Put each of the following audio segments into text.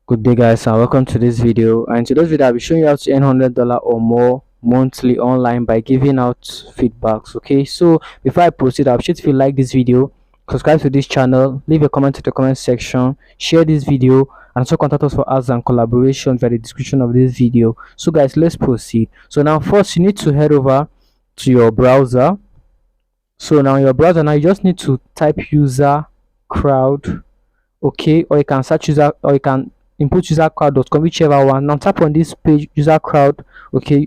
Good day guys and welcome to this video. And in today's video I'll be showing you how to earn $100 or more monthly online by giving out feedbacks. Okay, so before I proceed, I'll if you like this video, subscribe to this channel, leave a comment in the comment section, share this video, and also contact us for ads and collaboration via the description of this video. So guys, let's proceed. So now first you need to head over to your browser. So now your browser, now you just need to type user crowd. Okay, or you can search user, or you can input usercrowd.com, whichever one. Now tap on this page, user crowd. Okay,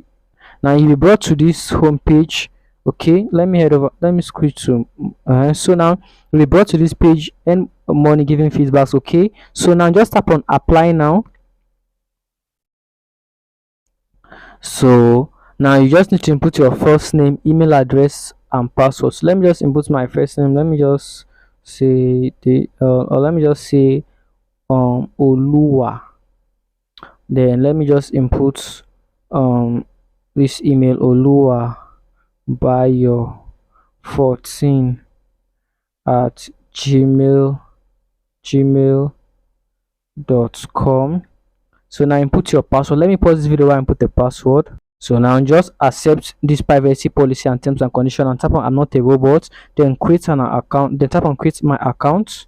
now you'll be brought to this home page. Okay, let me head over, let me scroll to so now you'll be brought to this page and money giving feedbacks. Okay, so now just tap on apply now. So now you just need to input your first name, email address, and password. So let me just input my first name. Let me just say the or let me just say Oluwa. Then let me just input this email, Oluwa Bayo 14 at gmail.com. So now input your password. Let me pause this video while I input the password. So now just accept this privacy policy and terms and conditions and tap on I'm not a robot. Then create an account. Then tap on create my account.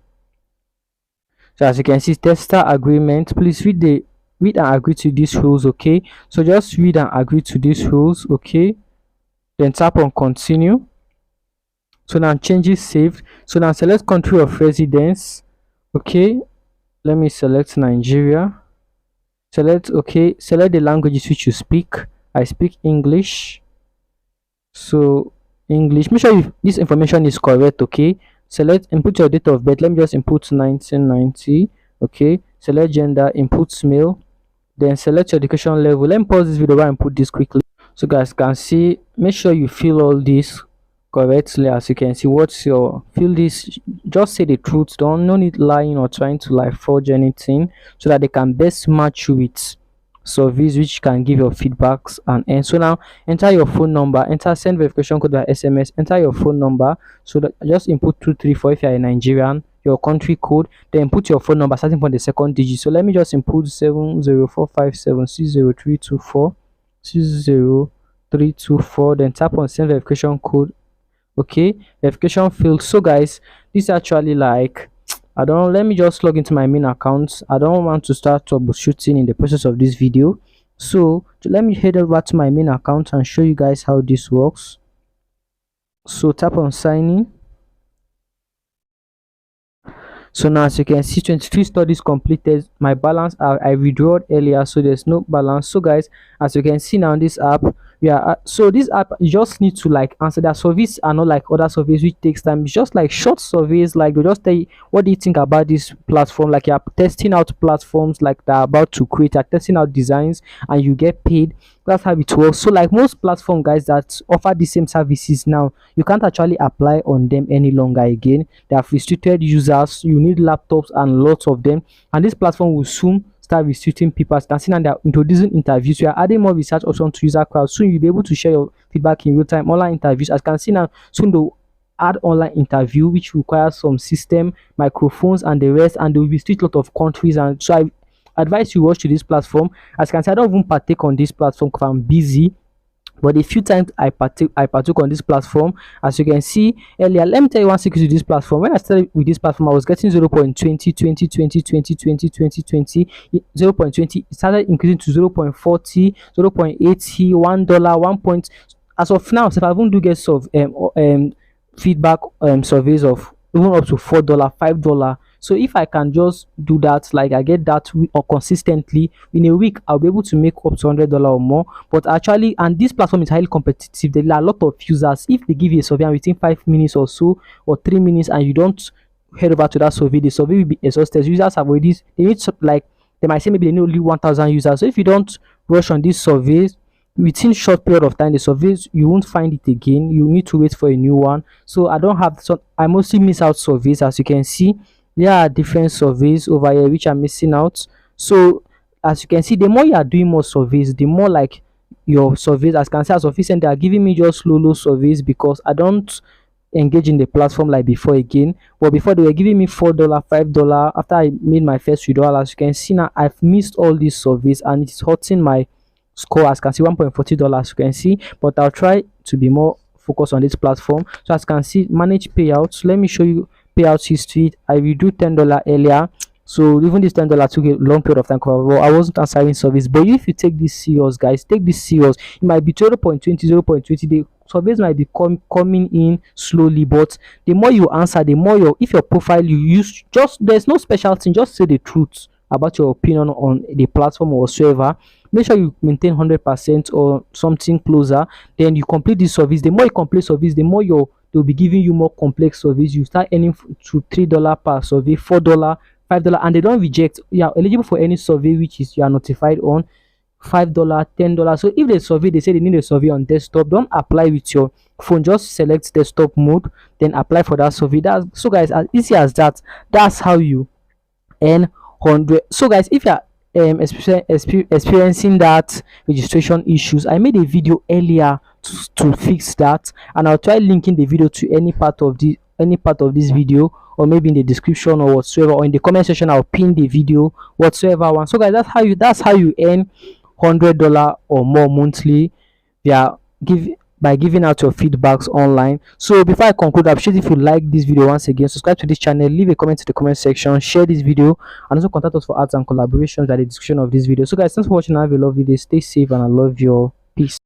So as you can see, tester agreement. Please read and agree to these rules. Okay, so just read and agree to these rules. Okay, then tap on continue. So now changes saved. So now select country of residence. Okay, let me select Nigeria. Select the languages which you speak. I speak English, so English. Make sure this information is correct. Okay, select input your date of birth. Let me just input 1990. Okay, select gender, input male, then select your education level. Let me pause this video and put this quickly so guys can see. Make sure you fill all this correctly. As you can see, what's your fill this, just say the truth, don't no need lying or trying to like forge anything, so that they can best match you with surveys which can give your feedbacks. And so now enter your phone number, enter send verification code by SMS, enter your phone number. So that just input 234 if you're a Nigerian, your country code, then put your phone number starting from the second digit. So let me just input 704576032460324, then tap on send verification code. Okay, verification failed. So guys, this actually like I don't know, let me just log into my main account. I don't want to start troubleshooting in the process of this video, so let me head over to my main account and show you guys how this works. So tap on sign in. So now as you can see, 23 studies completed. My balance I withdrew earlier, so there's no balance. So guys, as you can see now, this app, so this app, you just need to like answer their surveys are not like other surveys which takes time. It's just like short surveys, like they just tell you what do you think about this platform, like you're testing out platforms like they're about to create, you're testing out designs and you get paid. That's how it works. So like most platform guys that offer the same services now, you can't actually apply on them any longer again. They have restricted users, you need laptops and lots of them, and this platform will soon start restricting people. As you can see now, they're introducing interviews. We are adding more research options to user crowd. Soon you'll be able to share your feedback in real time, online interviews. As you can see now, soon they'll add online interview which requires some system, microphones and the rest, and they will restrict a lot of countries. And so I advise you watch to this platform. As you can see, I don't even partake on this platform because I'm busy, but a few times I partook on this platform. As you can see earlier, let me tell you one secret to this platform. When I started with this platform, I was getting 0.20 20 20 20 20 20 20 0.20. It started increasing to 0.40 0.80 $1 1 point. As of now, if I even do get feedback surveys of even up to $4 $5. So if I can just do that, like I get that or consistently in a week, I'll be able to make up to $100 or more. But actually, and this platform is highly competitive, there are a lot of users. If they give you a survey and within 5 minutes or so or 3 minutes and you don't head over to that survey, the survey will be exhausted. Users have already, they need like, they might say maybe they need only 1,000 users. So if you don't rush on these surveys, within short period of time the surveys you won't find it again, you need to wait for a new one. So I don't have, so I mostly miss out surveys. As you can see, there are different surveys over here which are missing out. So as you can see, the more you are doing more surveys, the more like your surveys, as you can see, as of recent they are giving me just low surveys because I don't engage in the platform like before again. But before, they were giving me $4, $5. After I made my first withdrawal, as you can see now, I've missed all these surveys and it's hurting my score. As you can see, $1.40, you can see. But I'll try to be more focused on this platform. So as you can see, manage payouts. Let me show you payouts history. I will do $10 earlier. So even this $10 took a long period of time. Well, I wasn't answering service. But if you take this serious, guys, take this serious. It might be 0.20, 0.20. The surveys might be coming in slowly, but the more you answer, the more if your profile you use, just there's no special thing, just say the truth about your opinion on the platform or whatsoever. Make sure you maintain 100% or something closer. Then you complete this service. The more you complete service, the more they'll be giving you more complex service. You start earning to $3 per survey, $4, $5, and they don't reject. You are eligible for any survey which is you are notified on. $5, $10. So if they survey, they say they need a survey on desktop, don't apply with your phone. Just select desktop mode, then apply for that survey. That's so, guys, as easy as that. That's how you earn 100. So guys, if you are experiencing that registration issues, I made a video earlier to fix that, and I'll try linking the video to any part of this video, or maybe in the description or whatsoever, or in the comment section. I'll pin the video whatsoever one. So guys, that's how you earn $100 or more monthly by giving out your feedbacks online. So before I conclude, I appreciate if you like this video. Once again, subscribe to this channel, leave a comment in the comment section, share this video, and also contact us for arts and collaborations at the description of this video. So guys, thanks for watching. Have a lovely day, stay safe, and I love you all. Peace.